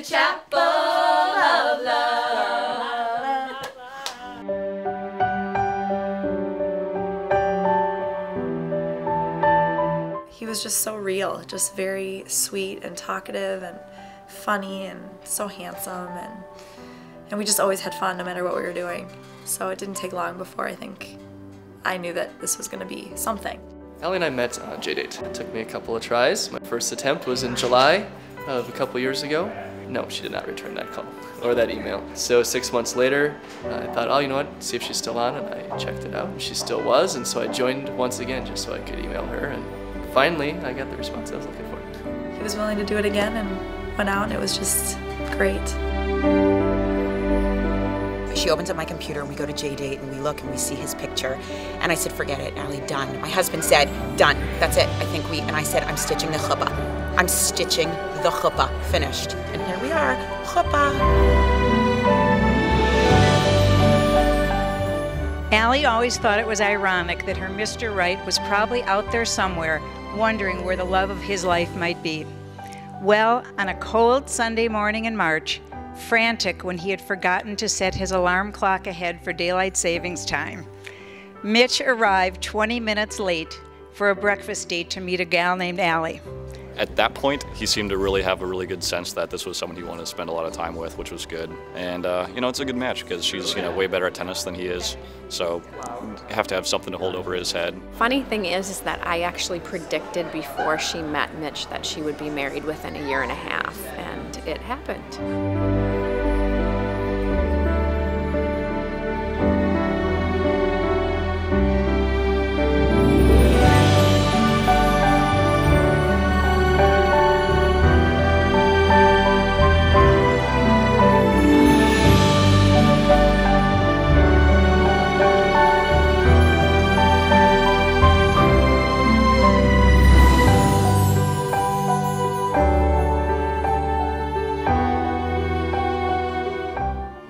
chapel of love. He was just so real, just very sweet and talkative and funny and so handsome, and we just always had fun no matter what we were doing. So it didn't take long before I knew that this was going to be something. Allie and I met on JDate. It took me a couple of tries. My first attempt was in July of a couple years ago. No, she did not return that call or that email. So 6 months later, I thought, oh, you know what, see if she's still on, and I checked it out, and she still was, and so I joined once again just so I could email her, and finally I got the response I was looking for. He was willing to do it again and went out, and it was just great. She opens up my computer and we go to JDate and we look and we see his picture. And I said, forget it, Allie, done. My husband said, done, that's it. And I said, I'm stitching the chuppah. I'm stitching the chuppah, finished. And here we are, chuppah. Allie always thought it was ironic that her Mr. Right was probably out there somewhere, wondering where the love of his life might be. Well, on a cold Sunday morning in March, frantic when he had forgotten to set his alarm clock ahead for daylight savings time, Mitch arrived 20 minutes late for a breakfast date to meet a gal named Allie. At that point, he seemed to really have a really good sense that this was someone he wanted to spend a lot of time with, which was good. And, you know, it's a good match because she's, way better at tennis than he is. So you have to have something to hold over his head. Funny thing is that I actually predicted before she met Mitch that she would be married within a year and a half, and it happened.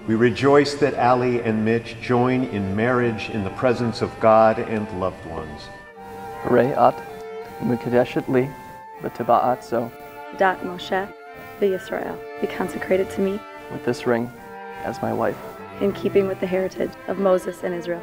We rejoice that Allie and Mitch join in marriage in the presence of God and loved ones. Re'at Mukadeshet Li V'Tiba'at Zo. Dat Moshe V'Yisrael. Be consecrated to me With this ring as my wife. in keeping with the heritage of Moses and Israel.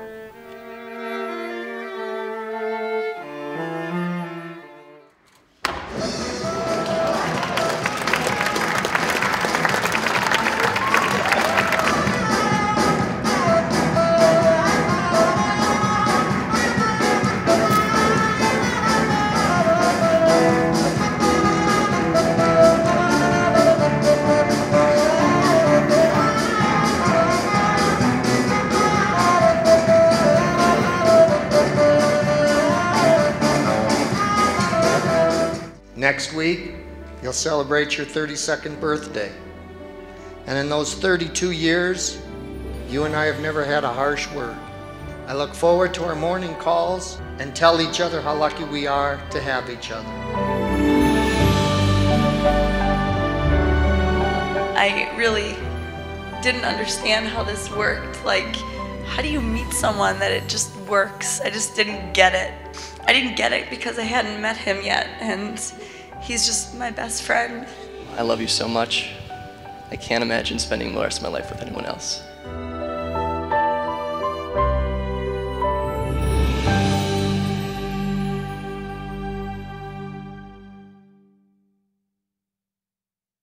Next week, you'll celebrate your 32nd birthday. And in those 32 years, you and I have never had a harsh word. I look forward to our morning calls and tell each other how lucky we are to have each other. I really didn't understand how this worked. Like, how do you meet someone that it just works? I just didn't get it. I didn't get it because I hadn't met him yet, and he's just my best friend. I love you so much. I can't imagine spending the rest of my life with anyone else.